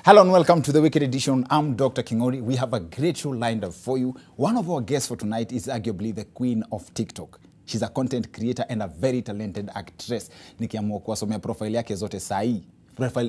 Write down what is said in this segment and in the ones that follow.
Hello and welcome to the Wicked Edition. I'm Dr. Kingori. We have a great show lined up for you. One of our guests for tonight is arguably the queen of TikTok. She's a content creator and a very talented actress. Nikiamua kuwasomea profile yake zote sahi.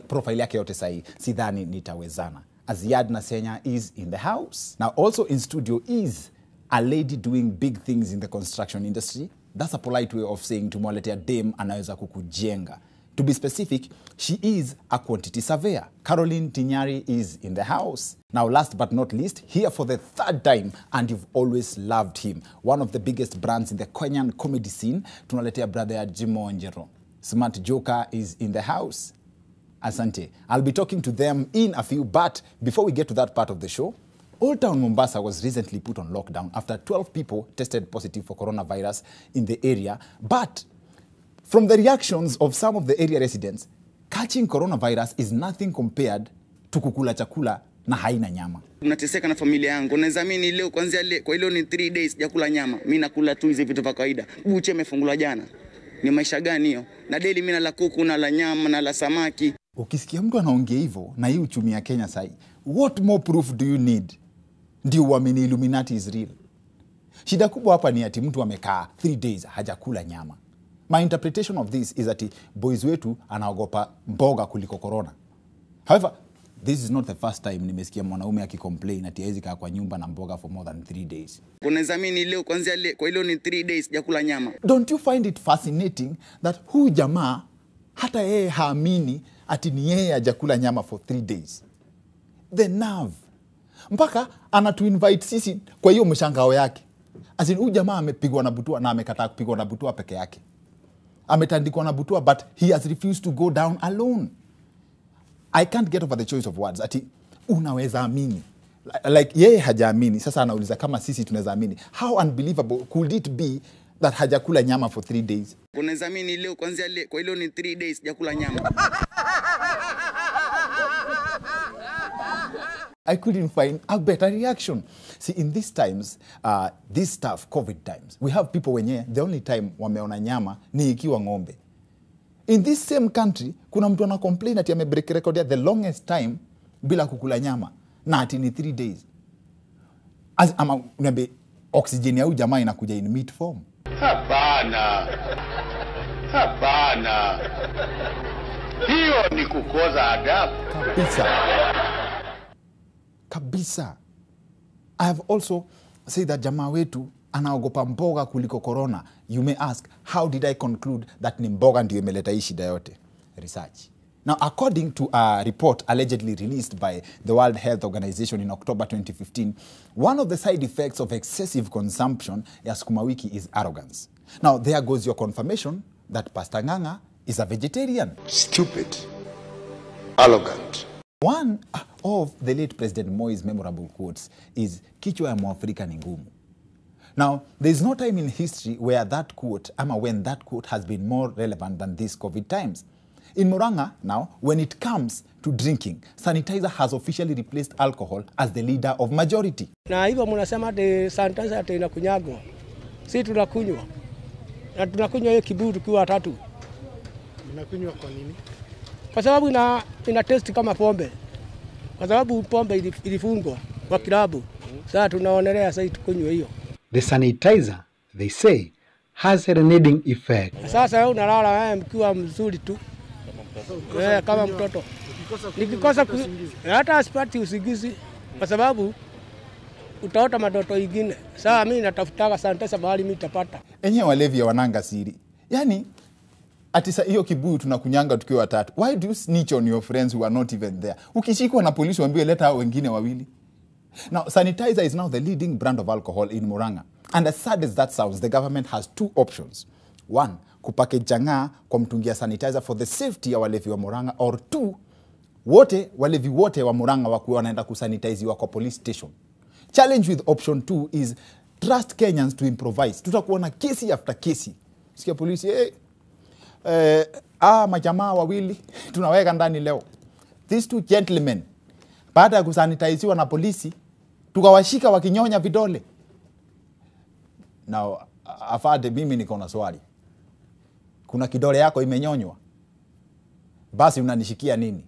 Profile yake yote sahi. Sidhani nitawezana. Azziad Nasenya is in the house. Now also in studio is a lady doing big things in the construction industry. That's a polite way of saying tumwaletea dame anaweza kukujenga. To be specific, she is a quantity surveyor. Caroline Tinyari is in the house. Now, last but not least, here for the third time, and you've always loved him. One of the biggest brands in the Kenyan comedy scene, tunaletea brother Jimo Onjero. Smart Joker is in the house. Asante. I'll be talking to them in a few, but before we get to that part of the show, Old Town Mombasa was recently put on lockdown after 12 people tested positive for coronavirus in the area, but from the reactions of some of the area residents, catching coronavirus is nothing compared to kukula chakula na haina nyama. Nateseka na familia yangu. Unazamini leo kwanza kwa hilo ni 3 days sijakula nyama. Mimi nakula tu hizi vitu vya kawaida. Buche imefungula jana. Ni maisha gani hiyo? Na daily mimi nala kuku na la nyama na la samaki. Ukisikia mtu anaongea hivyo na hii uchumi ya Kenya sai, what more proof do you need? Ndio uamini Illuminati is real. Shida kubwa hapa ni ati mtu amekaa 3 days hajakula nyama. My interpretation of this is that boys wetu anaogopa mboga kuliko corona. However, this is not the first time nimesikia mwanaume akicomplain ati hawezi kaa kwa nyumba na mboga for more than 3 days. Unazamini leo kwanza kwa hilo ni 3 days sijakula nyama. Don't you find it fascinating that huyu jamaa hata yeye haamini ati ni yeye hajakula nyama for 3 days? The nerve. Mpaka anatuinvite sisi kwa hiyo mshangao yake. As in huyu jamaa amepigwa na butua na amekataa kupigwa na butua peke yake. Ametandikwa na butua, but he has refused to go down alone. I can't get over the choice of words. Ati unaweza amini. Like yeye hajaamini. Sasa anauliza kama sisi tunaweza amini. How unbelievable could it be that hajakula nyama for 3 days? Unazamini leo kwanza kwa hilo ni 3 days sijakula nyama. I couldn't find a better reaction. See, in these times, this stuff, COVID times, we have people wenye, the only time wameona nyama ni ikiwa ng'ombe. In this same country, kuna mtu ana complain ati amebreak record ya the longest time bila kukula nyama. Na ati ni 3 days. Ama unabe oxygen ya huyu jamaa inakuja in meat form. Hapana. Hapana. Hiyo ni kukoza adabu. Kabisa. I have also said that jamaa wetu anaogopa mboga kuliko corona. You may ask, how did I conclude that ni mboga ndio imeleta hii shida yote? Research. Now, according to a report allegedly released by the World Health Organization in October 2015, one of the side effects of excessive consumption ya sukuma wiki is arrogance. Now, there goes your confirmation that Pastor Nganga is a vegetarian. Stupid. Arrogant. One of the late President Moi's memorable quotes is, kichwa ya Mwafrika ni ngumu. Now, there is no time in history where that quote, when that quote has been more relevant than these COVID times. In Murang'a, now, when it comes to drinking, sanitizer has officially replaced alcohol as the leader of majority. Na hivyo mnasema ati sanitizer ati inakunyagwa. Sisi tunakunywa. Na tunakunywa hiyo kibuyu tukiwa 3. Unakunywa kwa nini? Kwa sababu ina taste kama pombe. Kwa sababu pombe ilifungwa kwa kilabu. Sasa tunaonelea sasa tukunywe hiyo. The sanitizer, they say, has a renewing effect. Sasa wewe unalala mkiwa mzuri tu. Kama mtoto. Nikikosa hata asipati usingizi kwa sababu utaota madoto ingine. Sasa mimi natafutaka sanitizer mahali mimi nitapata. Enye walevi ya wananga siri. Yani ati hiyo kibuyu tunakunyanga tukiwa 3. Why do you snitch on your friends who are not even there? Ukishikwa na polisi waambie leta hao wengine wawili. Now, sanitizer is now the leading brand of alcohol in Murang'a. And as sad as that sounds, the government has 2 options. 1, kupackage janga kwa mtungia sanitizer for the safety ya walevi wa Murang'a. Or 2, walevi wote wa Murang'a wakuwa wanaenda kusanitiziwa kwa police station. Challenge with option 2 is trust Kenyans to improvise. Tutakuwa na kesi after kesi. Sikia polisi, majamaa wawili tunaweka ndani leo. These 2 gentlemen, baada ya kusanitiziwa na polisi, tukawashika wakinyonya vidole. Now, afade mimi niko na swali. Kuna kidole yako imenyonywa? Basi unanishikia nini?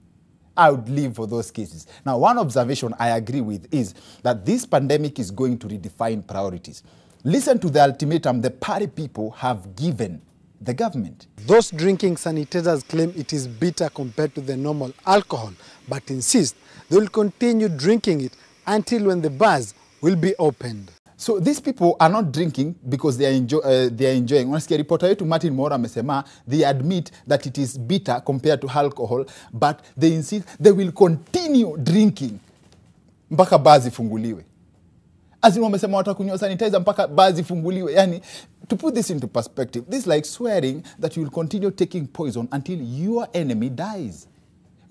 I would live for those cases. Now, one observation I agree with is that this pandemic is going to redefine priorities. Listen to the ultimatum the party people have given the government. Those drinking sanitisers claim it is bitter compared to the normal alcohol, but insist they will continue drinking it until when the bars will be opened. So these people are not drinking because they are enjoying. Unasikia reporter yetu Martin Mora amesema they admit that it is bitter compared to alcohol, but they insist they will continue drinking mpaka bars ifunguliwe. Azima wamesema watakunywa sanitizer mpaka bars ifunguliwe. Yani, to put this into perspective, this is like swearing that you will continue taking poison until your enemy dies.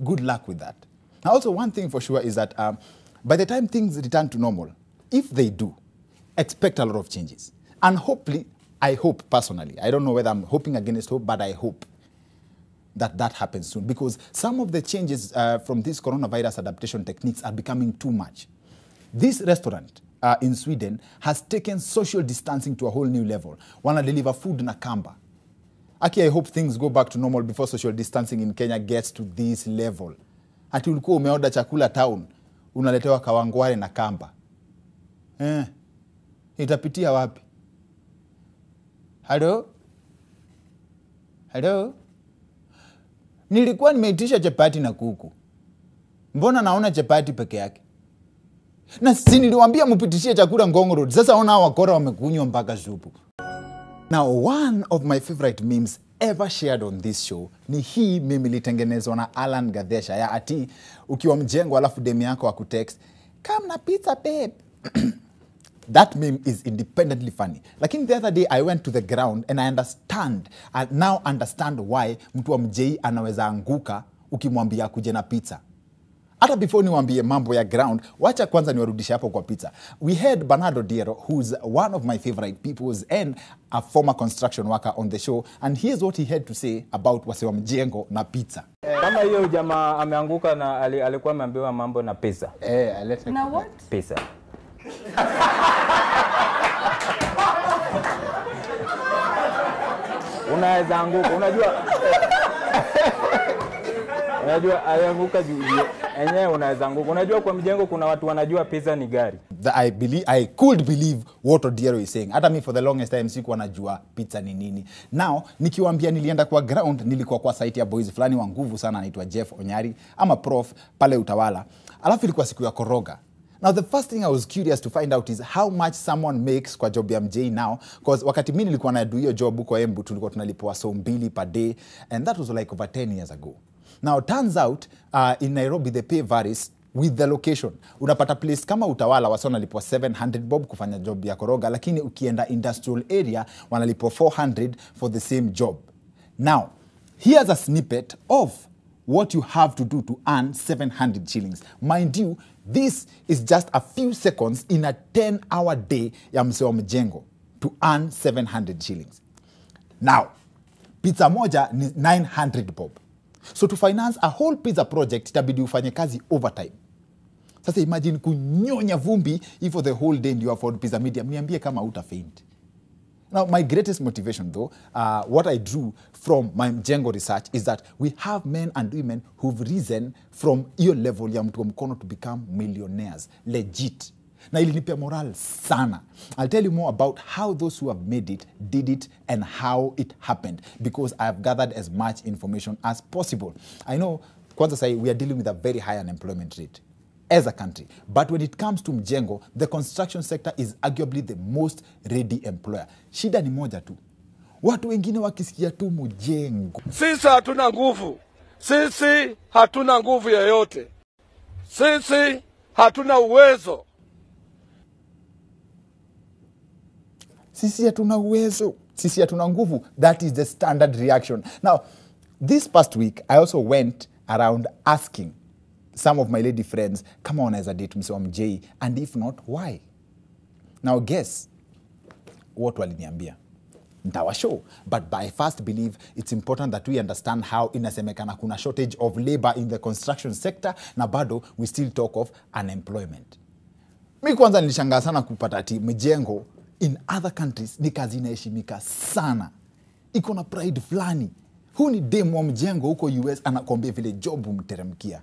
Good luck with that. Now, also one thing for sure is that by the time things return to normal, if they do, expect a lot of changes. And hopefully, I hope personally, I don't know whether I'm hoping against hope, but I hope that that happens soon. Because some of the changes from these coronavirus adaptation techniques are becoming too much. This restaurant in Sweden has taken social distancing to a whole new level. Wana deliver food na kamba. Aki, I hope things go back to normal before social distancing in Kenya gets to this level. Ati ulikuwa umeorder chakula town, unaletewa kawangware na kamba. Itapitia wapi? Hello? Hello? Nilikuwa nimeitisha chapati na kuku. Mbona naona chapati peke yake? Na si niliwaambia mpitishie chakula Ngong Road. Sasa ona wakora wamekunywa mpaka supu. Now, one of my favorite memes ever shared on this show ni hii meme ilitengenezwa na Alan Gadesha ya ati ukiwa mjengo alafu demu yako akutext, "Come na pizza babe." That meme is independently funny. Lakini the other day I went to the ground and I now understand why mtu wa mjei anaweza anguka ukimwambia kuje na pizza. Hata before niwaambie mambo ya ground, wacha kwanza niwarudishe hapo kwa pizza. We had Bernardo Diero, who's one of my favorite peoples and a former construction worker on the show, and here's what he had to say about wasewa mjengo na pizza. Kama hiyo jamaa ameanguka na alikuwa ameambiwa mambo na pizza. Na what? Pizza. Unaweza anguka, unajua alianguka juu enyewe unaweza anguka. Unajua kwa mjengo kuna watu wanajua pizza ni gari. I could believe what Odiero is saying. Hata me for the longest time sikuwa najua pizza ni nini. Now, nikiwaambia nilienda kwa ground, nilikuwa kwa site ya boys fulani wa nguvu sana anaitwa Jeff Onyari ama Prof pale Utawala. Alafu ilikuwa siku ya koroga. Now, the first thing I was curious to find out is how much someone makes kwa job ya MJ now, because wakati mimi nilikuwa na do hiyo job huko Embu tulikuwa tunalipwa so 2 per day, and that was like over 10 years ago. Now, turns out in Nairobi the pay varies with the location. Unapata place kama Utawala wasa wanalipwa 700 bob kufanya job ya koroga, lakini ukienda industrial area wanalipwa 400 for the same job. Now, here's a snippet of what you have to do to earn 700 shillings. Mind you, this is just a few seconds in a 10-hour day ya msewa mjengo to earn 700 shillings. Now, pizza moja ni 900 bob. So to finance a whole pizza project, itabidi ufanye kazi overtime. Sasa imagine kunyonya vumbi for the whole day and you afford pizza medium. Niambie kama utafaint. Now, my greatest motivation though, what I drew from my mjengo research is that we have men and women who've risen from your level ya mtu wa mkono to become millionaires. Legit. Na ilinipea moral sana. I'll tell you more about how those who have made it, did it, and how it happened, because I have gathered as much information as possible. I know, kwanza say, we are dealing with a very high unemployment rate as a country. But when it comes to mjengo, the construction sector is arguably the most ready employer. Shida ni moja tu. Watu wengine wakisikia tu mjengo. Sisi hatuna nguvu. Sisi hatuna nguvu yoyote. Sisi hatuna uwezo. Sisi hatuna uwezo. Sisi hatuna nguvu. That is the standard reaction. Now, this past week, I also went around asking some of my lady friends, kama wanaweza date msewa mjei, and if not, why? Now guess what waliniambia. Nitawashow, but I first believe it's important that we understand how inasemekana kuna shortage of labor in the construction sector, na bado we still talk of unemployment. Mi kwanza nilishangaa sana kupata ati mjengo in other countries ni kazi inaheshimika sana. Iko na pride fulani. Huu ni demo wa mjengo huko US anakuambia vile job mteremkia.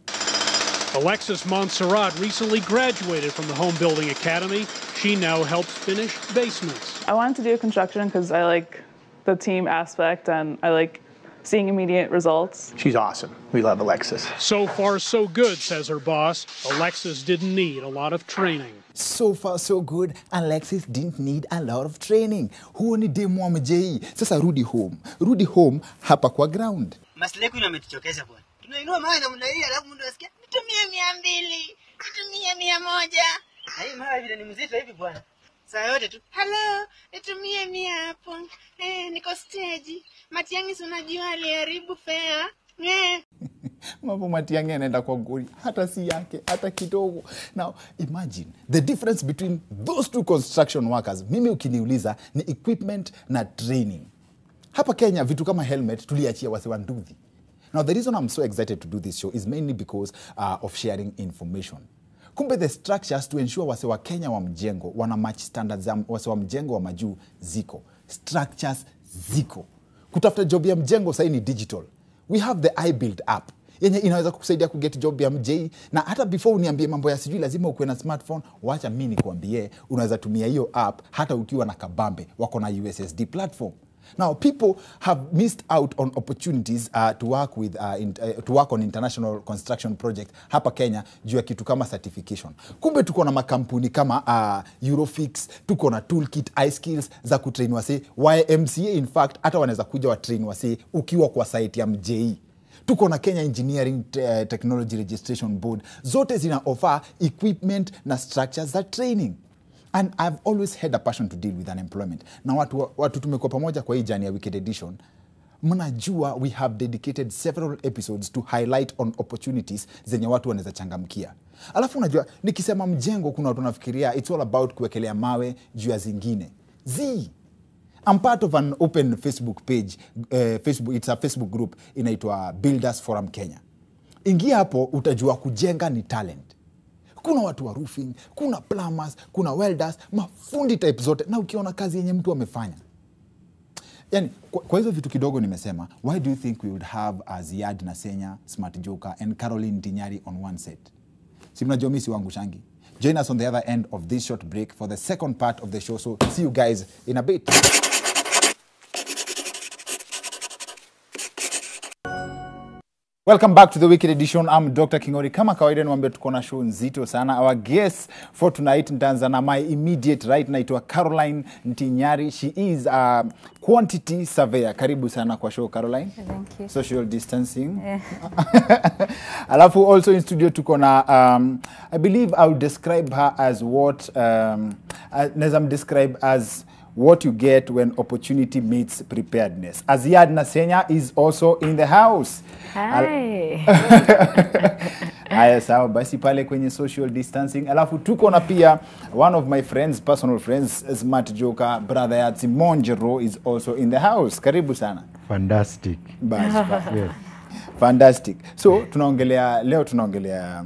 Alexis Montserrat recently graduated from the Home Building Academy. She now helps finish basements. I wanted to do construction because I like the team aspect and I like seeing immediate results. She's awesome. We love Alexis. So far, so good, says her boss. Alexis didn't need a lot of training. So far so good. Alexis didn't need a lot of training. Huo ni demo wa mjei. Sasa rudi home. Rudi home hapa kwa ground. Masleku yametuchokesha bwana. Tunainua mawe na mnaia alafu mtu asikia nitumie 200, nitumie 100. Na hii mawe vile ni mzito hivi bwana. Saa yote tu. Hello, nitumie 100 hapo. Niko stage. Matiang'i unajua aliharibu fare. Mambo Matiang'i anaenda kwa goli hata si yake hata kidogo. Now imagine the difference between those two construction workers. Mimi ukiniuliza ni equipment na training. Hapa Kenya vitu kama helmet tuliachia wase wa nduthi. Now the reason I'm so excited to do this show is mainly because of sharing information. Kumbe the structures to ensure wase wa Kenya wa mjengo wana match standards za wase wa mjengo wa majuu ziko. Structures ziko. Kutafuta job ya mjengo sasa ni digital. We have the iBuild app. Yenye inaweza kukusaidia kuget job ya mjei, na hata before uniambie mambo ya sijui lazima ukuwe na smartphone, wacha mimi nikwambie unaweza tumia hiyo app hata ukiwa na kabambe wako na USSD platform. Now people have missed out on opportunities to work on international construction project hapa Kenya juu ya kitu kama certification. Kumbe tuko na makampuni kama Eurofix, tuko na Toolkit, iSkills za kutrain wase, YMCA in fact hata wanaweza kuja wa train wase ukiwa kwa site ya mjei. Tuko na Kenya Engineering Technology Registration Board. Zote zina offer equipment na structures za training. And I've always had a passion to deal with unemployment. Na watu tumekuwa pamoja kwa hii journey ya Wicked Edition. Mnajua we have dedicated several episodes to highlight on opportunities zenye watu wanaweza changamkia. Alafu unajua nikisema mjengo kuna watu nafikiria it's all about kuwekelea mawe juu ya zingine. I'm part of an open Facebook page. It's a Facebook group inaitwa Builders Forum Kenya. Ingia hapo utajua kujenga ni talent. Kuna watu wa roofing, kuna plumbers, kuna welders, mafundi type zote, na ukiona kazi yenye mtu amefanya. Yani, kwa hizo vitu kidogo nimesema, why do you think we would have Azziad Nasenya, Smart Joker, and Caroline Tinyari on one set? Si mnajua mimi si wangu shangi. Join us on the other end of this short break for the second part of the show. So see you guys in a bit. Welcome back to the Wicked Edition. I'm Dr. Kingori. Kama kawaida niwaambia tuko na show nzito sana. Our guest for tonight nitaanza na my immediate right naitwa Caroline Tinyari. She is a quantity surveyor. Karibu sana kwa show Caroline. Thank you. Social distancing. Yeah. Alafu also in studio tuko na I believe I would describe her as what Nazam describe as what you get when opportunity meets preparedness. Azziad Nasenya is also in the house. Hi. Haya sawa basi pale kwenye social distancing. Alafu tuko na pia one of my friends, personal friends, Smart Joker, brother Yatsi Monjero is also in the house. Karibu sana. Fantastic. Bas. Yes. Fantastic. So leo tunaongelea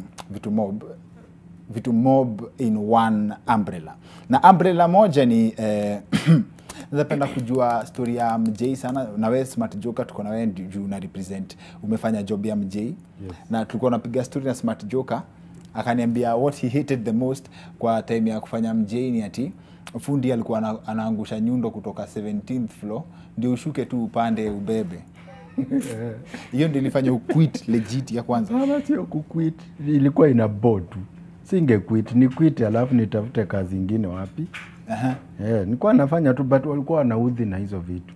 vitu mob in one umbrella. Na umbrella moja ni napenda kujua story ya mjei sana. Na wewe Smart Joker tuko na wewe juu na represent umefanya job ya mjei. Yes. Na tulikuwa napiga story na Smart Joker akaniambia what he hated the most kwa time ya kufanya mjei ni ati fundi alikuwa anaangusha nyundo kutoka 17th floor ndio ushuke tu upande ubebe. Hiyo ndio ilifanya quit legit ya kwanza. Sio kuquit, ilikuwa ina bore tu. Singe quit, ni quit alafu nitafute kazi nyingine wapi. Nilikuwa nafanya tu but walikuwa wanaudhi na hizo vitu.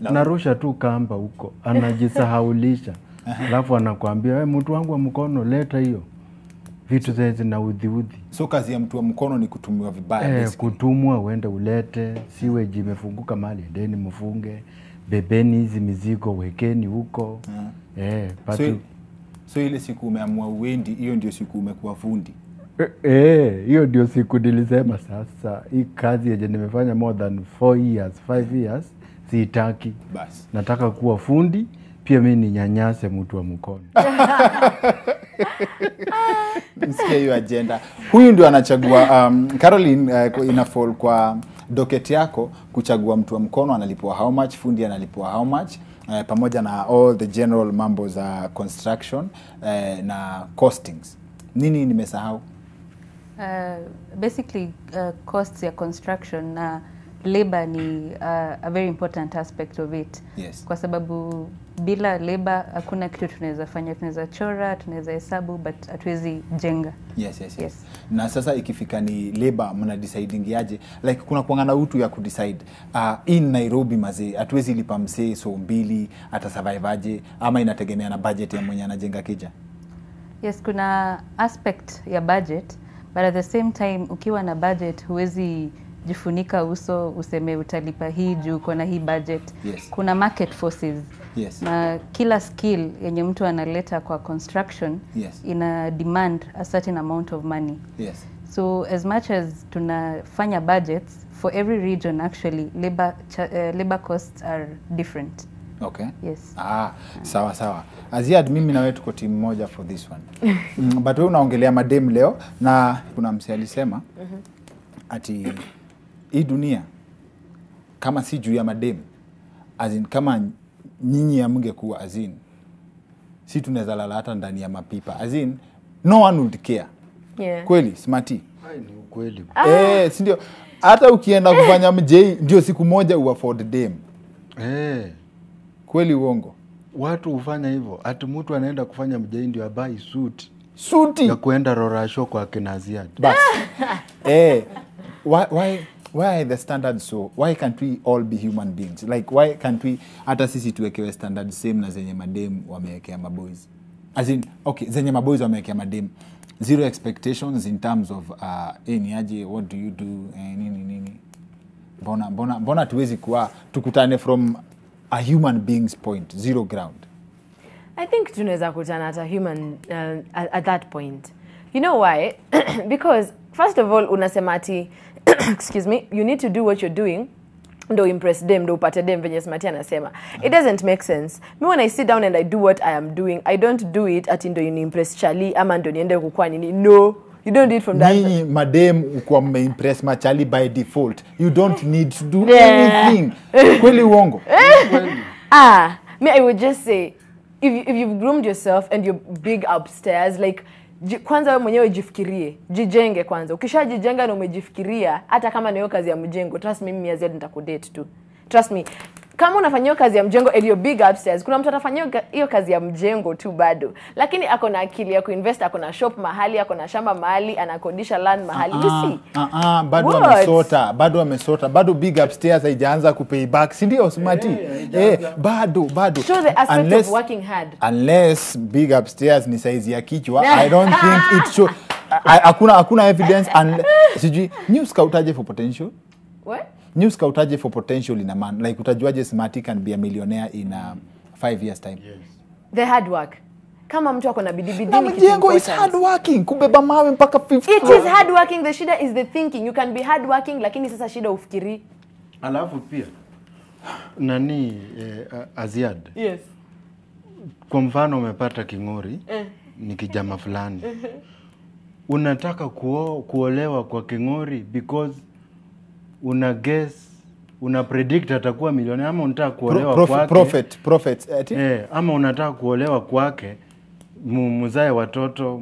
Narusha tu kamba huko, anajisahaulisha. Alafu anakuambia wewe mtu wangu wa mkono leta hiyo. Vitu zile zinaudhi. So kazi ya mtu wa mkono ni kutumiwa vibaya. Kutumwa uende ulete, siwe imefunguka mahali ndeni mfunge. Bebeni hizi mizigo wekeni huko. So ile siku umeamua uendi, hiyo ndio siku umekuwa fundi. Hiyo ndio siku nilisema sasa hii kazi yenye nimefanya more than 4 years, 5 years siitaki. Bas. Nataka kuwa fundi, pia mimi ninyanyase mtu wa mkono. Msikia hiyo agenda. Huyu ndio anachagua Caroline ina fall kwa docket yako kuchagua mtu wa mkono analipwa how much, fundi analipwa how much, pamoja na all the general mambo za construction na costings. Nini nimesahau? Basically costs ya construction na labor ni a very important aspect of it. Yes. Kwa sababu bila labor hakuna kitu tunaweza fanya. Tunaweza chora, tunaweza hesabu, but hatuwezi jenga. Yes. Na sasa ikifika ni labor, mna deciding aje? Like kuna kuangana utu ya kudecide in Nairobi mazee hatuwezi lipa msee so mbili ata survive aje, ama inategemea na budget ya mwenye anajenga kija? Yes, kuna aspect ya budget, but at the same time ukiwa na budget huwezi jifunika uso useme utalipa hii juu kuna hii budget. Yes. Kuna market forces. Yes. Na kila skill yenye mtu analeta kwa construction ina demand a certain amount of money. Yes. So as much as tunafanya budgets for every region, actually labor costs are different. Okay. Yes. Sawa. Azziad, mimi na wewe tuko team moja for this one. But wewe unaongelea madem leo na kuna msee alisema ati hii dunia kama si juu ya madem, as in kama nyinyi amngekuwa as in si tunaweza lala hata ndani ya mapipa, as in no one would care. Yeah. Kweli smarty? Ni ukweli. Si ndio? Hata ukienda kufanya mjei ndio siku moja uafford dem. Kweli uongo? Watu hufanya hivyo. Ati mtu anaenda kufanya mjei ndio abai suti ya kuenda Rorasho kwa kina Azziad. Bas. Why are the standards so? Why can't we all be human beings? Like why can't we hata sisi tuwekewe standards same na zenye madem wamewekea maboys? As in, okay, zenye maboys wamewekea madem. Zero expectations in terms of ni aje, what do you do, nini. Mbona tuwezi kuwa tukutane from a human being's point, zero ground? I think tunaweza kutana at a human at that point. You know why? Because first of all unasema ati excuse me, you need to do what you're doing ndo impress them, ndo upate them venye Smarty anasema. It doesn't make sense. Me when I sit down and I do what I am doing, I don't do it ati ndo impress Charlie ama ndo niende kukua nini. No, you don't do it from that. Nini madem ukwa impress ma Charlie by default. You don't need to do anything. Kweli uongo? Me I would just say if you've groomed yourself and you're big upstairs, like kwanza wewe mwenyewe jifikirie, jijenge kwanza. Ukishajijenga na umejifikiria, hata kama ni hiyo kazi ya mjengo, trust me, mimi Azziad nitakudate tu. Trust me. Kama unafanyia kazi ya mjengo and you're big upstairs, kuna mtu atafanyia hiyo kazi ya mjengo tu bado. Lakini ako na akili ya kuinvest, ako na shop mahali, ako na shamba mahali, anakodisha land mahali. You see? Bado amesota. Bado big upstairs haijaanza kupay back. Si ndio Smarty? Bado. Show the aspect of working hard. Unless big upstairs ni size ya kichwa, I don't think it show. Hakuna evidence and sijui news scoutaje for potential. What? News scoutaje for potential in a man. Like utajuaje Smarty can be a millionaire in 5 years time? Yes. The hard work. Kama mtu ako na bidii na mjengo is hard working. Kubeba mawe mpaka 50. It is hard working. The shida is the thinking. You can be hard working lakini sasa shida ufikiri. Alafu pia nani Azziad. Yes. Kwa mfano umepata king'ori ni kijama fulani. Unataka kuolewa kwa king'ori because una guess, una predict atakuwa milionea, ama unataka kuolewa kwake prophet ama unataka kuolewa kwake muzae watoto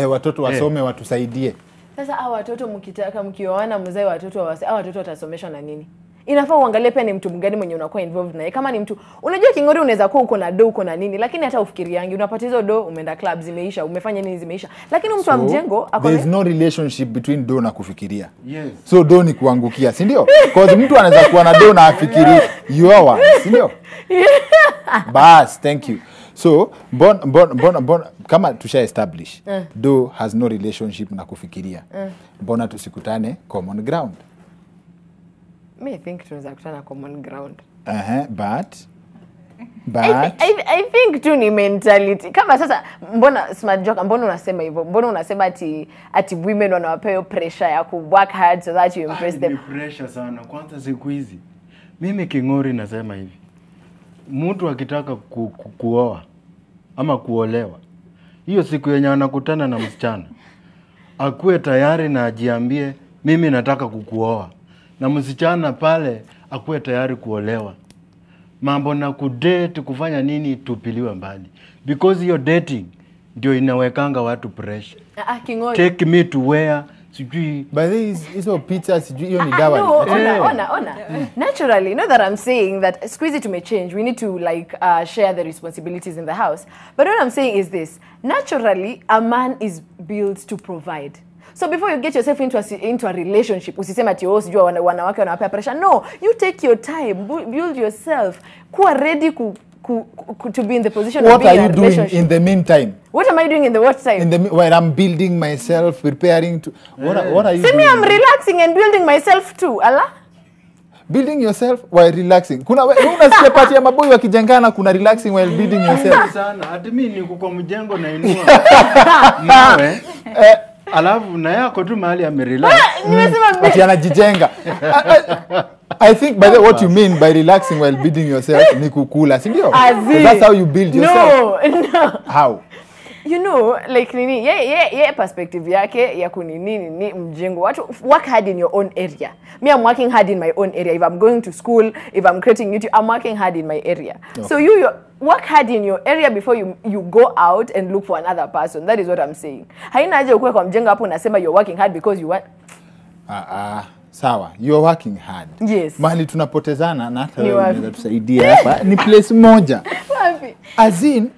watoto wasome watusaidie. Sasa hao watoto mkitaka mkioana mzae watoto watoto watasomeshwa na nini? Inafaa uangalie pia ni mtu mgani mwenye unakuwa involved naye. Kama ni mtu unajua king'ori unaweza kuwa uko na do uko na nini, lakini hata ufikiriangi unapata hizo do, umeenda club zimeisha, umefanya nini zimeisha. Lakini mtu wa mjengo there is no relationship between do na kufikiria. Yes. So do ni kuangukia, si ndio? Because mtu anaweza kuwa na do na afikiri you are one, si ndio? Bas, thank you. So bon kama tusha establish do has no relationship na kufikiria. Mbona tusikutane common ground? Me think tunaweza kutana common ground. But I think tu ni mentality. Kama sasa mbona smart joke, mbona unasema hivyo? Mbona unasema ati women wanawapewa pressure ya ku work hard so that you impress them? Ni pressure sana. Kwanza siku hizi mimi king'ori nasema hivi. Mtu akitaka kuoa ama kuolewa, hiyo siku yenye anakutana na msichana, akuwe tayari na ajiambie mimi nataka kukuoa. Na msichana pale akuwe tayari kuolewa. Mambo na kudate kufanya nini tupiliwe mbali. Because hiyo dating ndio inawekanga watu pressure. Kingori. Take me to where sijui. But hizo pizza sijui hiyo ni dawa. No, ona. Naturally, you know that I'm saying that squeeze it may change. We need to like share the responsibilities in the house. But what I'm saying is this. Naturally, a man is built to provide. So before you get yourself into a relationship, usisema ati sijua wanawake wanawapea pressure. No, you take your time, build yourself. Kuwa ready to be in the position of being in a relationship. What are you doing in the meantime? What am I doing in the what time? When I'm building myself, preparing to... What are you doing? See me, I'm relaxing and building myself too. Allah? Building yourself while relaxing. Unasikia pati ya maboy wakijengana kuna relaxing while building yourself. Sana. Hadi mimi niko kwa mjengo na inua. Mawe. Alafu na yako tu mahali amerelax. Nimesema ati anajijenga. I think by what you mean by relaxing while building yourself ni kukula, si ndio? That's how you build yourself. No. How? You know, like nini, perspective yake ya kunini mjengo. Watu work hard in your own area. Me, I'm working hard in my own area. If I'm going to school, if I'm creating YouTube, I'm working hard in my area. Okay. So you work hard in your area before you go out and look for another person. That is what I'm saying. Haina haja ukue kwa mjengo hapo unasema you're working hard because you want. Sawa, you are working hard. Yes. Mahali tunapotezana na hata wewe unaweza tusaidia hapa ni place moja. Wapi? As in,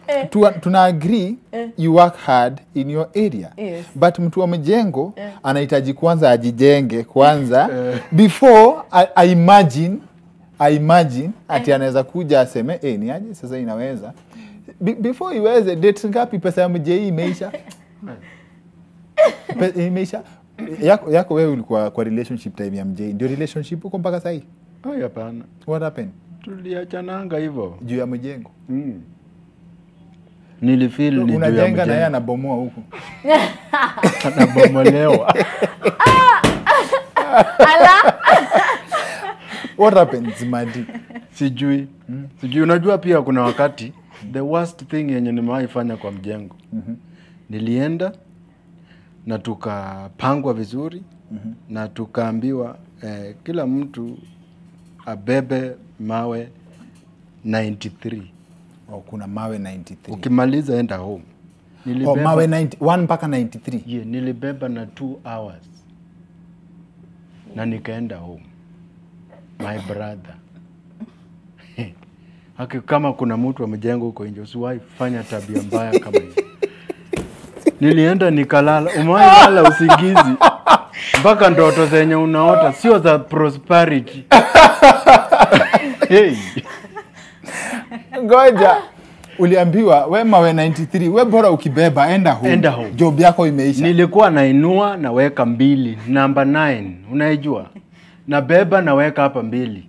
tuna agree you work hard in your area. Yes. But mtu wa mjengo anahitaji kwanza ajijenge kwanza before I imagine ati anaweza kuja aseme ni aje sasa inaweza. Before iweze date ngapi pesa ya mjei imeisha? Imeisha. Yako wewe ulikuwa kwa relationship time ya mjei. Ndio relationship uko mpaka sasa hivi? Hapana. What happened? Tuliachananga hivyo. Juu ya mjengo. Nilifeel ni juu ya mjengo. Unajenga na yeye anabomoa huko. Anabomolewa. Ala. What happens, Madi? Sijui. Unajua pia kuna wakati the worst thing yenye nimewahi fanya kwa mjengo. Nilienda na tukapangwa vizuri na tukaambiwa kila mtu abebe mawe 93. Kuna mawe 93. Ukimaliza enda home. Nilibeba mawe 91 mpaka 93. Yeah, nilibeba na 2 hours. Na nikaenda home. My brother. Kama kuna mtu wa mjengo huko nje usiwahi fanya tabia mbaya kama hiyo. Nilienda nikalala, umewahi usingizi. Mpaka ndoto zenye unaota sio za prosperity. Hey. Ngoja. Uliambiwa we mawe 93, we bora ukibeba enda home. Job yako imeisha. Nilikuwa nainua na weka 2, number 9, unaijua? Na beba na weka hapa 2.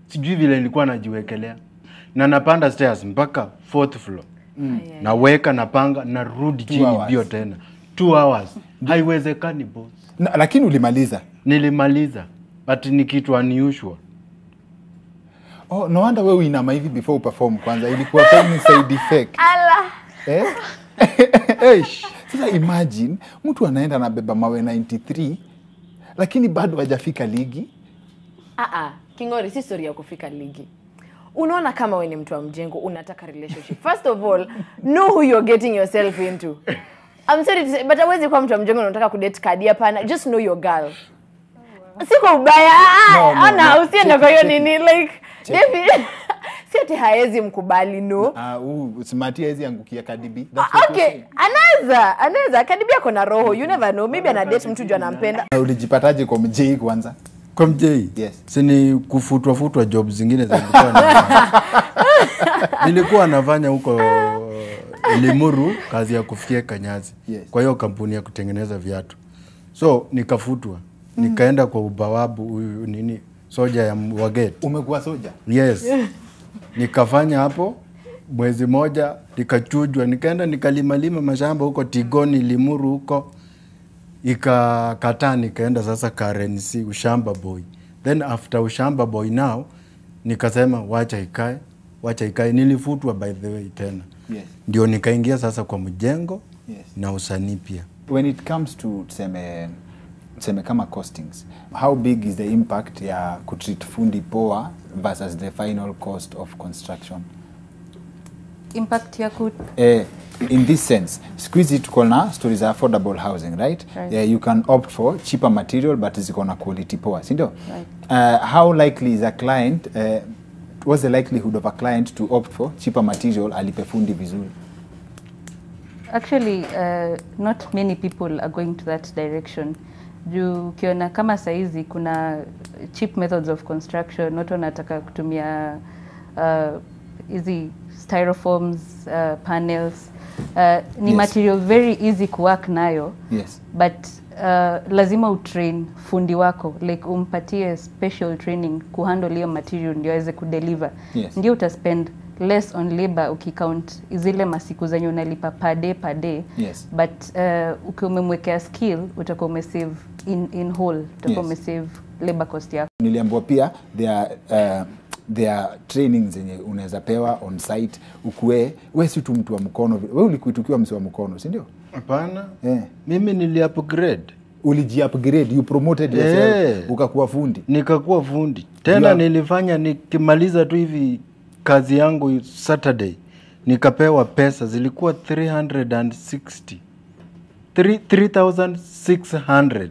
Sijui vile nilikuwa najiwekelea. Na napanda stairs mpaka 4th floor. Na weka napanga na rudi chini bio tena 2 hours. Haiwezekani boss. Lakini ulimaliza. Nilimaliza. But ni kitu unusual. No wonder wewe uinama hivi before uperform kwanza. Ilikuwa kama side effect. Ala. Sasa imagine mtu anaenda na beba mawe 93 lakini bado hajafika ligi. Kingori si story ya kufika ligi. Unaona kama wewe ni mtu wa mjengo unataka relationship. First of all, know who you're getting yourself into. I'm sorry to say, but hawezi kwa mtu wa mjengo unataka kudate kadi hapana. Just know your girl. Siko ubaya. Usiende kwa hiyo nini like David. Siati haezi mkubali no. Usimatia hizi angukia Cardi B. Okay, anaweza Cardi B ako na roho. You never know. Maybe ana date mtu jua anampenda. Ulijipataje kwa mjei kwanza? Kwa mjei? Yes. Sini kufutwa job zingine za nilikuwa nafanya huko Limuru kazi ya kufikia kanyazi. Yes. Kwa hiyo kampuni ya kutengeneza viatu. So nikafutwa. Nikaenda kwa ubawabu huyu nini soja ya Waget. Umekuwa soja? Yes. Nikafanya hapo mwezi moja nikachujwa, nikaenda nikalimalima mashamba huko Tigoni Limuru huko. Ikakataa nikaenda sasa Karensi ushamba boy. Then after ushamba boy now nikasema wacha ikae nilifutwa by the way tena. Yes. Ndio nikaingia sasa kwa mjengo na usanii pia. When it comes to tuseme kama costings, how big is the impact ya kutreat fundi poa versus the final cost of construction? Impact ya in this sense, squeeze it kona stories are affordable housing, right? Yeah, you can opt for cheaper material but ziko na quality poor, si ndio? Right. How likely is a client what's the likelihood of a client to opt for cheaper material alipe fundi vizuri? Actually, not many people are going to that direction. Juu kiona kama saizi kuna cheap methods of construction, not wanataka kutumia easy styrofoams, panels, ni material very easy kuwork nayo. Yes. But lazima utrain fundi wako, like umpatie special training kuhandle hiyo material ndio aweze kudeliver. Yes. Ndio utaspend less on labor ukicount zile masiku zenye unalipa per day. Yes. But ukiwa umemwekea skill utakuwa umesave in whole, utakuwa umesave labor cost yako. Niliambiwa pia there are trainings zenye unaweza pewa on site ukue wewe si tu mtu wa mkono, wewe ulikuitukiwa mtu wa mkono, si ndio? Hapana. Mimi nili upgrade. Uliji upgrade, you promoted yourself, ukakuwa fundi. Nikakuwa fundi. Tena nilifanya nikimaliza tu hivi kazi yangu Saturday nikapewa pesa zilikuwa 3600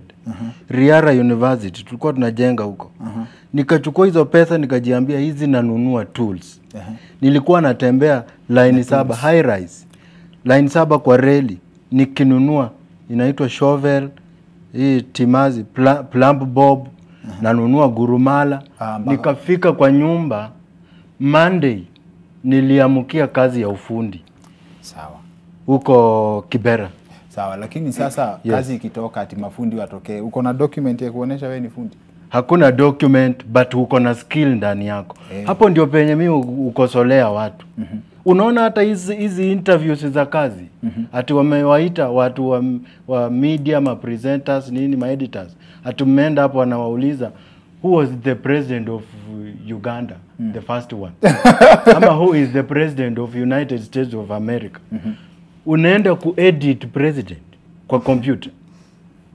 Riara University tulikuwa tunajenga huko. Nikachukua hizo pesa nikajiambia hizi nanunua tools. Nilikuwa natembea line 7 high rise, line 7 kwa reli, nikinunua inaitwa shovel, hii timazi, plumb bob, nanunua gurumala. Nikafika kwa nyumba Monday niliamukia kazi ya ufundi. Sawa. Huko Kibera. Sawa, lakini sasa kazi ikitoka ati mafundi watokee, uko na document ya kuonesha wewe ni fundi? Hakuna document, but uko na skill ndani yako. Hapo ndio penye mimi ukosolea watu. Unaona hata hizi interviews za kazi, ati wamewaita watu wa media, ma presenters, nini, ma editors. Ati mmeenda hapo wanawauliza who was the president of Uganda, the first one. Ama who is the president of United States of America. Unaenda kuedit president kwa computer.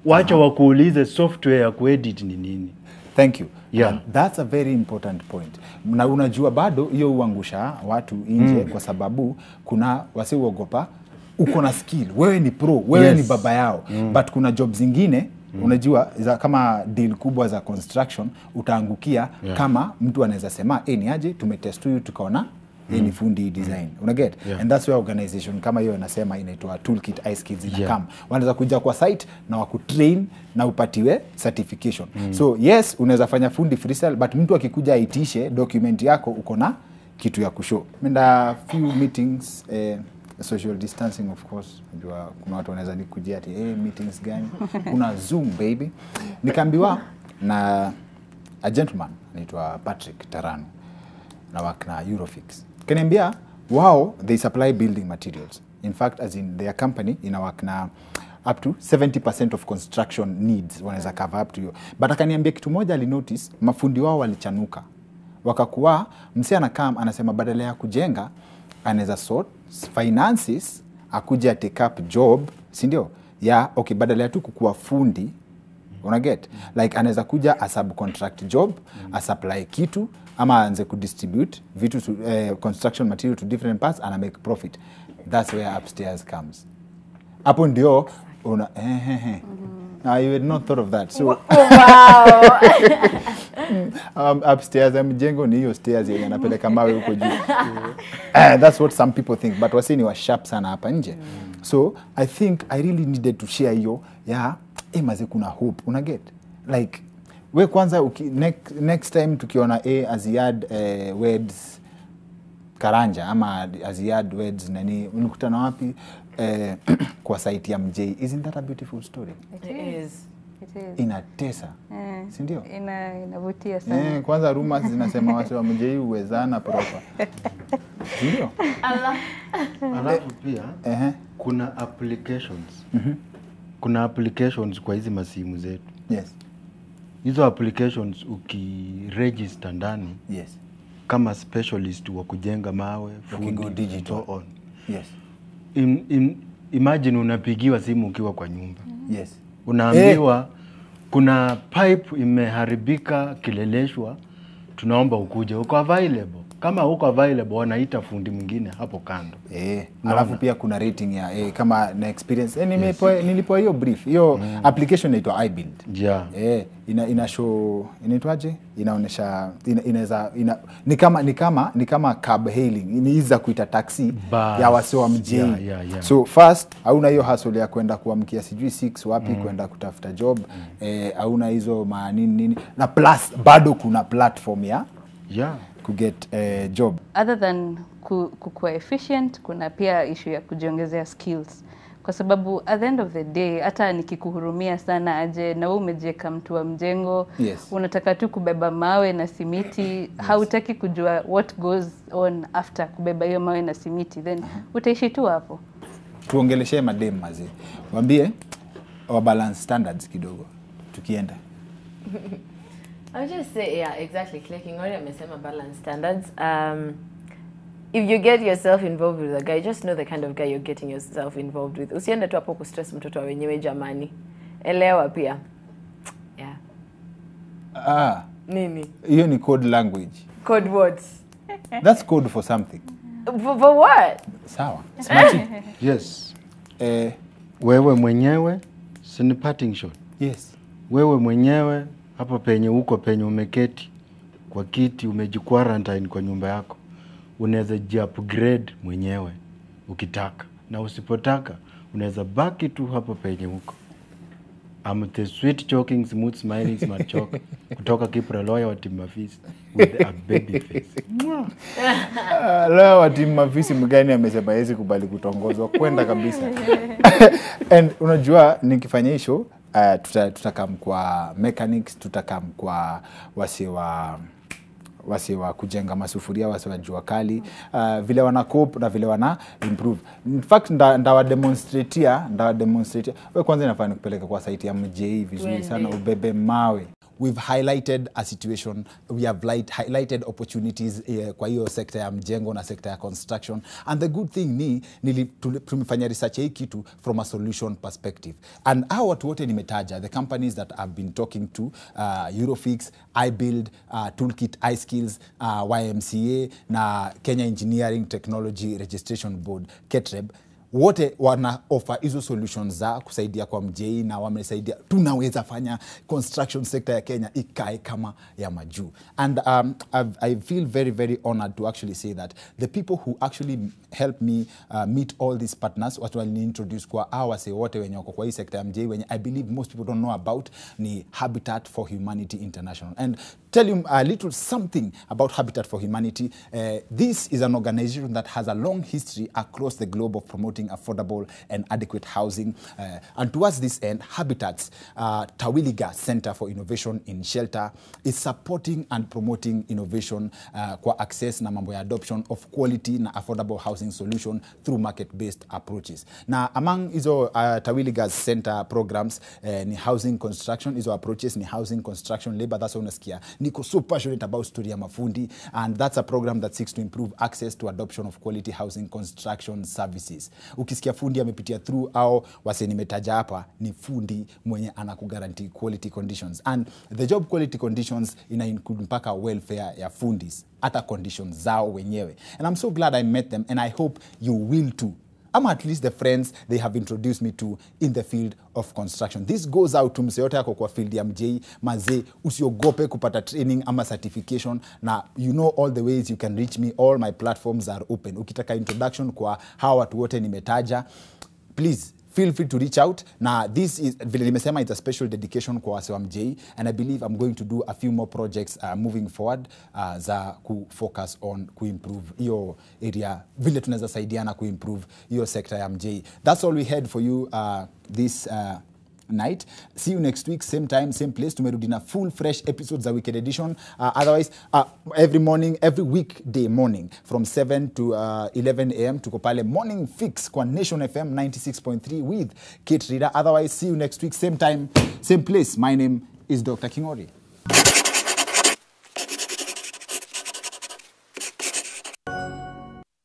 Wacha wakuulize software ya kuedit ni nini. Thank you. Yeah. That's a very important point. Na unajua bado hiyo uangusha watu nje kwa sababu kuna wasiuogopa uko na skill. Wewe ni pro, wewe ni baba yao. But kuna jobs zingine unajua kama deal kubwa za construction utaangukia kama mtu anaweza sema ni aje tumetest huyu tukaona ni fundi design. Unaget? And that's where organization kama hiyo inasema inaitwa toolkit ice kids inakam. Wanaweza kuja kwa site na wakutrain na upatiwe certification. So yes, unaweza fanya fundi freestyle but mtu akikuja aitishe document yako uko na kitu ya kushow. Menda few meetings social distancing of course. Unajua kuna watu wanaweza nikujia ati meetings gani? Kuna Zoom baby. Nikaambiwa na a gentleman anaitwa Patrick Tarano na work na Eurofix. Kaniambia wao they supply building materials. In fact as in their company ina work na up to 70% of construction needs wanaweza cover up to you. But akaniambia kitu moja ali notice mafundi wao walichanuka. Wakakuwa msi anakam anasema badala ya kujenga anaweza sort finances akuja take up job, si ndio? Okay, badala ya tu kukuwa fundi unaget like anaweza kuja a subcontract job, a supply kitu ama anze kudistribute vitu to, construction material to different parts and make profit. That's where upstairs comes. Hapo ndio una you had not thought of that. So upstairs mjengo ni hiyo stairs yenye anapeleka mawe huko juu. That's what some people think, but wasini wa sharp sana hapa nje. So I think I really needed to share hiyo maze kuna hope, una get like we kwanza next time tukiona Azziad weds Karanja ama Azziad weds nani unikutana wapi kwa site ya MJ. Isn't that a beautiful story? It is. Inatesa. Si ndio? Inavutia sana. Kwanza rumors zinasema watu wa MJ uwezana proper. Si ndio? Alafu pia kuna applications. Kuna applications kwa hizi masimu zetu. Yes. Hizo applications ukiregister ndani kama specialist wa kujenga mawe, fundi, digital so on. Yes. Imagine unapigiwa simu ukiwa kwa nyumba. Yes. Unaambiwa kuna pipe imeharibika Kileleshwa, tunaomba ukuje. Uko available. Kama huko available wanaita fundi mwingine hapo kando. Alafu pia kuna rating ya kama na experience. Nilipoa hiyo brief. Hiyo application inaitwa iBuild. Yeah. Ina show inaitwaje? Inaonesha ni kama cab hailing. Iniiza kuita taxi ya wasio wa mjini. So first hauna hiyo hustle ya kwenda kuamkia sijui 6 wapi kwenda kutafuta job. Hauna hizo nini. Na plus bado kuna platform ya to get a job. Other than kuwa efficient, kuna pia issue ya kujiongezea skills. Kwa sababu at the end of the day, hata nikikuhurumia sana aje na wewe umejieka mtu wa mjengo, unataka tu kubeba mawe na simiti, hautaki kujua what goes on after kubeba hiyo mawe na simiti, then utaishi tu hapo. Tuongeleshe madem mazi. Waambie wa balance standards kidogo tukienda. I'll just say, yeah, exactly. Clicking on amesema balance standards. If you get yourself involved with a guy, just know the kind of guy you're getting yourself involved with. Usiende tu hapo kustress mtoto wa wenyewe jamani. Elewa pia. Yeah. Nini? Hiyo ni code language. Code what? That's code for something. For what? Sawa. Smart. Yes. Wewe mwenyewe sini parting shot. Yes. Wewe mwenyewe hapo penye umeketi kwa kiti umejiquarantine kwa nyumba yako. Unaweza ji-upgrade mwenyewe ukitaka. Na usipotaka unaweza baki tu hapo penye huko. I'm the sweet choking smooth smiling smart choke kutoka Kipra lawyer wa Team Mafisi with a baby face. Lawyer wa Team Mafisi mgani amesema hezi kubali kutongozwa kwenda kabisa. And unajua nikifanya hisho tutakam kwa mechanics, tutakam kwa wasi wa kujenga masufuria, wasi wa jua kali, vile wana cope na vile wana improve. In fact ndawa demonstratea. Wewe kwanza inafaa nikupeleke kwa site ya MJ vizuri sana ubebe mawe. We've highlighted a situation, we have highlighted opportunities kwa hiyo sector ya mjengo na sector ya construction, and the good thing ni tumefanya research hii kitu from a solution perspective, and hao watu wote nimetaja, the companies that I've been talking to, Eurofix, iBuild, Toolkit, iSkills, YMCA na Kenya Engineering Technology Registration Board, KETREB, wote wana offer hizo solutions za kusaidia kwa mjei na wamesaidia tunaweza fanya construction sector ya Kenya ikae kama ya majuu. And I feel very, very honored to actually say that the people who actually helped me meet all these partners, watu waliniintroduce kwa awase wote wenye wako kwa hii sector ya mjei wenye I believe most people don't know about, ni Habitat for Humanity International. And tell you a little something about Habitat for Humanity. This is an organization that has a long history across the globe of promoting affordable and adequate housing. And towards this end, Habitat's Tawiliga Center for Innovation in Shelter is supporting and promoting innovation kwa access na mambo ya adoption of quality na affordable housing solution through market-based approaches. Na among hizo Tawiliga Center programs ni housing construction, hizo approaches ni housing construction labor, that's unasikia. Niko so passionate about story ya mafundi, and that's a program that seeks to improve access to adoption of quality housing construction services. Ukisikia fundi amepitia through au wase nimetaja hapa ni fundi mwenye anakuguarantee quality conditions, and the job quality conditions ina include mpaka welfare ya fundis, hata conditions zao wenyewe. And I'm so glad I met them, and I hope you will too. I'm at least the friends they have introduced me to in the field of construction. This goes out to mse yote yako kwa field ya mjei, maze usiogope kupata training ama certification, na you know all the ways you can reach me. All my platforms are open. Ukitaka introduction kwa hawa watu wote nimetaja, please feel free to reach out. Now, this is, vile nimesema, it's a special dedication kwa wase wa mjei, and I believe I'm going to do a few more projects moving forward za focus on improve hiyo area, vile tunaweza saidiana improve hiyo sector ya mjei. That's all we had for you this night. See you next week, same time, same place. Tumerudi na full fresh episodes za Weekend Edition. Otherwise, every weekday morning from 7 to 11 a.m. tuko pale Morning Fix kwa Nation FM 96.3 with Kate Rida. Otherwise, see you next week, same time, same place. My name is Dr. Kingori.